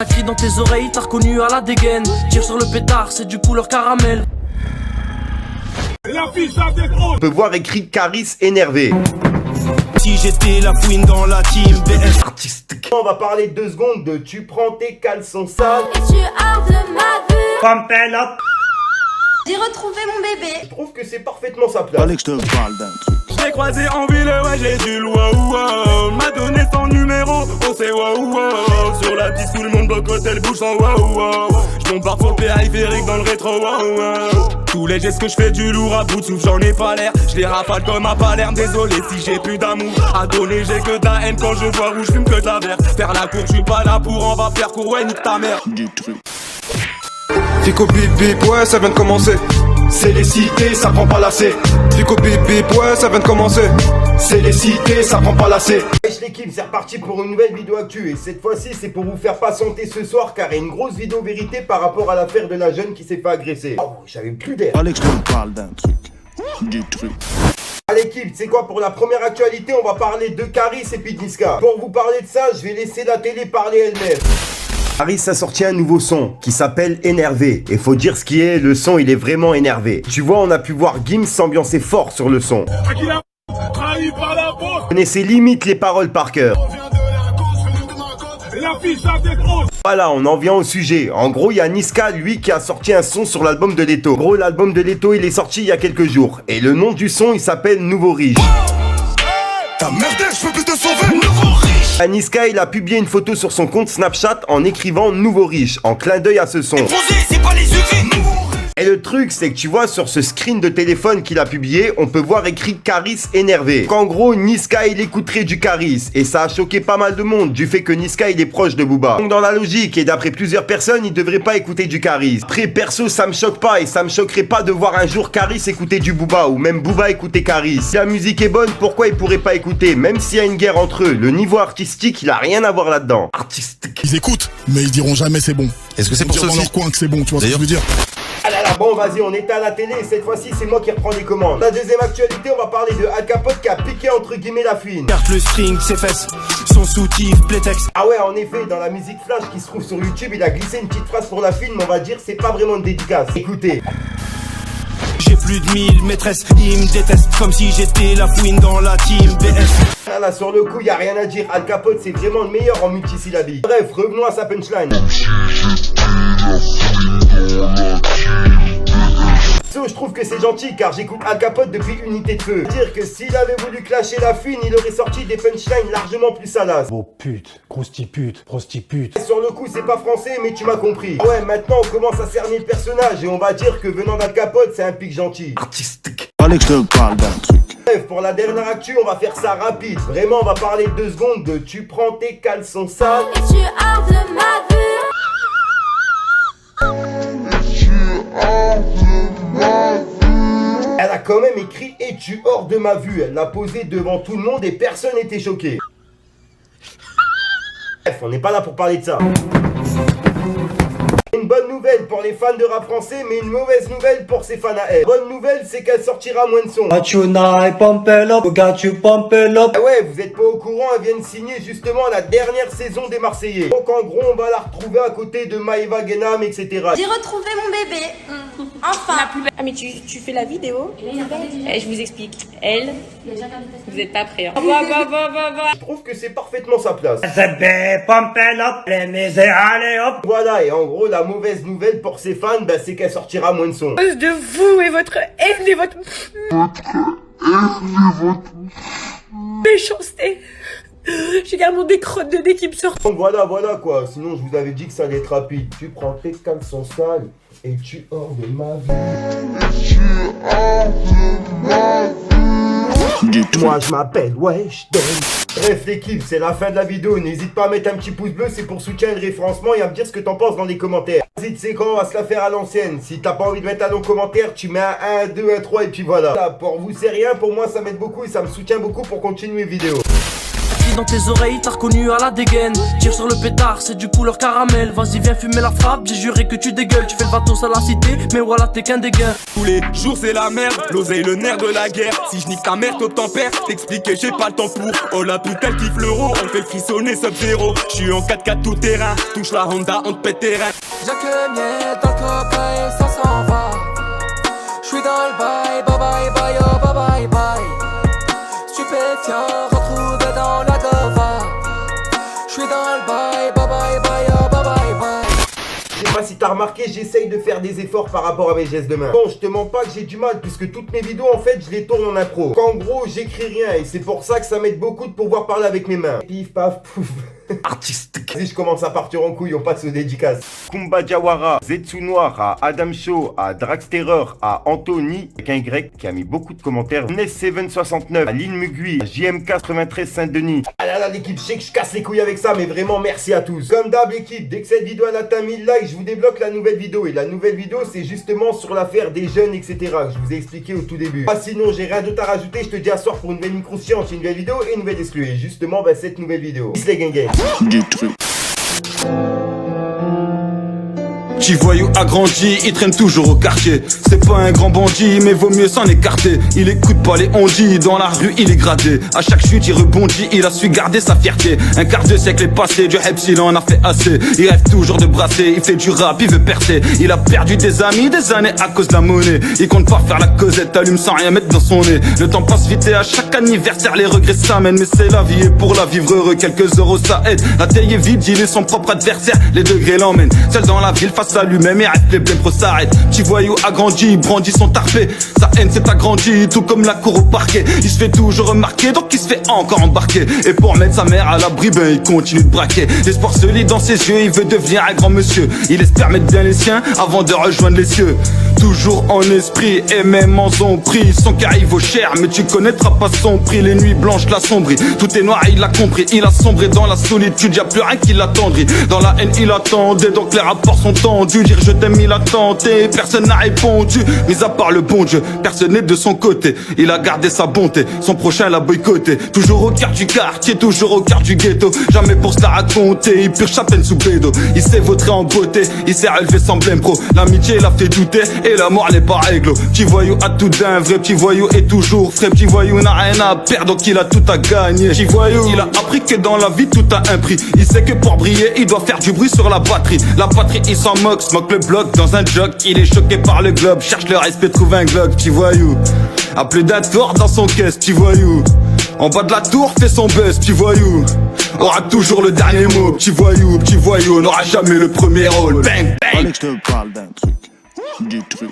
Un cri dans tes oreilles, t'as reconnu à la dégaine. Tire sur le pétard, c'est du couleur caramel. On peut voir écrit Caris énervé. Si j'étais la queen dans la team BS. Artistique. On va parler 2 secondes de tu prends tes caleçons sales Et tu hors de ma vue. Pump it up. J'ai retrouvé mon bébé. Je trouve que c'est parfaitement sa place. Allez que je te parle d'un truc. J'ai croisé en ville, ouais j'ai du waouh wow. M'a donné son numéro, on sait waouh wow. Sur la piste tout le monde bloque hôtel bouge en waouh wow. J'bombarde sur le périphérique dans le rétro waouh wow. Tous les gestes que je fais du lourd à bout de souffle, j'en ai pas l'air. Je les rafale comme à Palerme, désolé si j'ai plus d'amour à donner, j'ai que de la haine quand je vois rouge, fume que de la verte. Faire la cour, j'suis pas là pour en va faire cour, ouais nique ta mère. Du truc. Fico bip bip, ouais ça vient de commencer. C'est les cités, ça prend pas lacet. Fico bip bip, ouais ça vient de commencer. C'est les cités, ça prend pas lacet. Wesh l'équipe, c'est reparti pour une nouvelle vidéo actu. Et cette fois-ci, c'est pour vous faire patienter ce soir, car il y a une grosse vidéo vérité par rapport à l'affaire de la jeune qui s'est fait agresser. Oh, j'avais plus d'air. Allez que je te parle d'un truc. Du truc. À l'équipe, c'est quoi pour la première actualité? On va parler de Caris et puis de Niska. Pour vous parler de ça, je vais laisser la télé parler elle-même. Caris a sorti un nouveau son qui s'appelle Énervé. Et faut dire ce qui est, le son il est vraiment énervé. Tu vois, on a pu voir Gims s'ambiancer fort sur le son. Vous connaissez limite les paroles par cœur. Voilà, on en vient au sujet. En gros, il y a Niska, lui, qui a sorti un son sur l'album de Leto. En gros, l'album de Leto, il est sorti il y a quelques jours. Et le nom du son, il s'appelle Nouveau Riche. T'as merdé, je peux plus te sauver. Nouveau riche. Niska, il a publié une photo sur son compte Snapchat en écrivant Nouveau Riche, en clin d'œil à ce son. C'est pas les UV. Et le truc, c'est que tu vois, sur ce screen de téléphone qu'il a publié, on peut voir écrit Caris énervé. Qu'en gros, Niska, il écouterait du Caris. Et ça a choqué pas mal de monde, du fait que Niska, il est proche de Booba. Donc dans la logique, et d'après plusieurs personnes, il devrait pas écouter du Caris. Après, perso, ça me choque pas, et ça me choquerait pas de voir un jour Caris écouter du Booba, ou même Booba écouter Caris. Si la musique est bonne, pourquoi il pourrait pas écouter? Même s'il y a une guerre entre eux, le niveau artistique, il a rien à voir là-dedans. Artistique. Ils écoutent, mais ils diront jamais c'est bon. Est-ce que c'est Ils pour diront ça dans aussi leur coin que c'est bon, tu vois ce que je veux dire? Ah là là, bon vas-y, on est à la télé et cette fois-ci c'est moi qui reprends les commandes. La deuxième actualité, on va parler de Al Capote qui a piqué entre guillemets la fine. Carte le string, ses fesses, son soutif, plétex. Ah ouais, en effet, dans la musique flash qui se trouve sur YouTube, il a glissé une petite phrase pour la fine, mais on va dire c'est pas vraiment une dédicace. Écoutez. J'ai plus de 1000 maîtresses, ils me détestent comme si j'étais la queen dans la team BS. Ah là, sur le coup, y a rien à dire. Al Capote, c'est vraiment le meilleur en multisyllabique. Bref, revenons à sa punchline. Je trouve que c'est gentil car j'écoute Al Capote depuis Unité de Feu. Dire que s'il avait voulu clasher la fine, il aurait sorti des punchlines largement plus salaces. Oh pute, croustipute, prostipute. Sur le coup, c'est pas français, mais tu m'as compris. Ouais, maintenant on commence à cerner le personnage et on va dire que venant d'Al Capote, c'est un pic gentil. Artistique. Allez que je te parle d'un truc. Bref, pour la dernière actu, on va faire ça rapide. Vraiment, on va parler 2 secondes de tu prends tes caleçons sales. Et tu hors de ma vue. Elle a quand même écrit « Es-tu hors de ma vue ?» Elle l'a posé devant tout le monde et personne n'était choqué. Bref, on n'est pas là pour parler de ça. Une bonne nouvelle pour les fans de rap français, mais une mauvaise nouvelle pour ses fans à elle. Bonne nouvelle, c'est qu'elle sortira moins de sons. Ah ouais, vous êtes pas au courant, elle vient de signer justement la dernière saison des Marseillais. Donc en gros, on va la retrouver à côté de Maëva Guénam, etc. J'ai retrouvé mon bébé. Enfin. Ah mais tu fais la vidéo. Je vous explique. Elle, vous n'êtes pas prêts. Je trouve que c'est parfaitement sa place. Allez hop. Voilà, et en gros, la mauvaise nouvelle pour ses fans, bah, c'est qu'elle sortira moins de sons. À cause de vous et votre haine et votre méchanceté. J'ai carrément des crottes de nez qui me sortent. Donc voilà quoi, sinon je vous avais dit que ça allait être rapide. Tu prends tes caleçons sales et tu hors de ma vie. Moi je m'appelle Weshden. Bref l'équipe, c'est la fin de la vidéo. N'hésite pas à mettre un petit pouce bleu, c'est pour soutien et le référencement et à me dire ce que t'en penses dans les commentaires. Vas-y, tu sais quoi, on va se la faire à l'ancienne. Si t'as pas envie de mettre un long commentaire, tu mets un 1, 2, 1, 3 et puis voilà. Pour vous c'est rien, pour moi ça m'aide beaucoup et ça me soutient beaucoup pour continuer les vidéos. dans tes oreilles, t'as reconnu à la dégaine. Tire sur le pétard, c'est du couleur caramel. Vas-y viens fumer la frappe, j'ai juré que tu dégueules. Tu fais le bateau à la cité, mais voilà t'es qu'un dégain. Tous les jours c'est la merde, l'oseille le nerf de la guerre. Si je nique ta mère toi t'en perds, t'expliquer j'ai pas le temps pour. Oh là tout elle kiffe l'euro, on fait frissonner Sub-Zero. J'suis en 4x4 tout terrain, touche la Honda, on te pète tes reins. Jacques Miel dans le coca et ça s'en va. J'suis dans le bail, bye bye bye oh bye bye bye. Stupéfiant, retrouvé dans la gova. J'suis dans le bail, bye bye bye oh bye bye bye. Je sais pas si t'as remarqué, j'essaye de faire des efforts par rapport à mes gestes de main. Bon, je te mens pas que j'ai du mal, puisque toutes mes vidéos, en fait, je les tourne en impro. Qu'en gros, j'écris rien, et c'est pour ça que ça m'aide beaucoup de pouvoir parler avec mes mains. Pif, paf, pouf. Artistique. Si je commence à partir en couille, on passe aux dédicaces. Kumba Jawara, Zetsu Noir, à Adam Show, à Draxterror, à Anthony, avec un Y qui a mis beaucoup de commentaires. Nes769, à Lynn Mugui, à JM93 Saint-Denis. Ah là là, l'équipe, je sais que je casse les couilles avec ça, mais vraiment merci à tous. Comme d'hab, l'équipe, dès que cette vidéo elle atteint 1000 likes, je vous débloque la nouvelle vidéo. Et la nouvelle vidéo, c'est justement sur l'affaire des jeunes, etc. que je vous ai expliqué au tout début. Ah, sinon, j'ai rien d'autre à rajouter. Je te dis à soir pour une nouvelle micro-science, une nouvelle vidéo et une nouvelle exclue. Et justement, bah, cette nouvelle vidéo. Peace les gang. Du truc. Petit voyou agrandi, il traîne toujours au quartier. C'est pas un grand bandit, mais vaut mieux s'en écarter. Il écoute pas les ondits, dans la rue il est gradé. À chaque chute il rebondit, il a su garder sa fierté. Un quart de siècle est passé, du Heps il en a fait assez. Il rêve toujours de brasser, il fait du rap, il veut percer. Il a perdu des amis, des années à cause de la monnaie. Il compte pas faire la causette, allume sans rien mettre dans son nez. Le temps passe vite et à chaque anniversaire les regrets s'amènent. Mais c'est la vie et pour la vivre heureux, quelques euros ça aide. La taille est vide, il est son propre adversaire, les degrés l'emmènent. Seul dans la ville face à lui-même et rêve les blèmes s'arrête. Petit voyou agrandi, brandit son tarpé. Sa haine s'est agrandie, tout comme la cour au parquet. Il se fait toujours remarquer, donc il se fait encore embarquer. Et pour mettre sa mère à l'abri, ben il continue de braquer. L'espoir se lit dans ses yeux, il veut devenir un grand monsieur. Il espère mettre bien les siens avant de rejoindre les cieux. Toujours en esprit et même en son prix. Son cœur il vaut cher, mais tu connaîtras pas son prix. Les nuits blanches l'assombrit, tout est noir il l'a compris. Il a sombré dans la solitude, y'a plus rien qui l'attendrit. Dans la haine il attendait, donc les rapports sont tendus. Dire je t'aime il a tenté, personne n'a répondu. Mis à part le bon Dieu, personne n'est de son côté. Il a gardé sa bonté, son prochain l'a boycotté. Toujours au cœur du quartier, toujours au cœur du ghetto. Jamais pour se la raconter, il purge sa peine sous bédo. Il s'est vautré en beauté, il s'est relevé sans blême pro. L'amitié l'a fait douter et la mort n'est pas réglo. Petit voyou a tout d'un vrai, petit voyou est toujours frais. Petit voyou n'a rien à perdre, donc il a tout à gagner. Petit voyou, il a appris que dans la vie tout a un prix. Il sait que pour briller, il doit faire du bruit sur la batterie. La patrie, il s'en moque, smoke le bloc dans un jog. Il est choqué par le globe, cherche le respect, trouve un globe. Petit voyou, a plus d'un tour dans son caisse. Petit voyou, en bas de la tour, fait son buzz. Petit voyou, aura toujours le dernier mot. Petit voyou, n'aura jamais le premier rôle. Bang, bang. Allez que je te parle d'un truc. Du truc.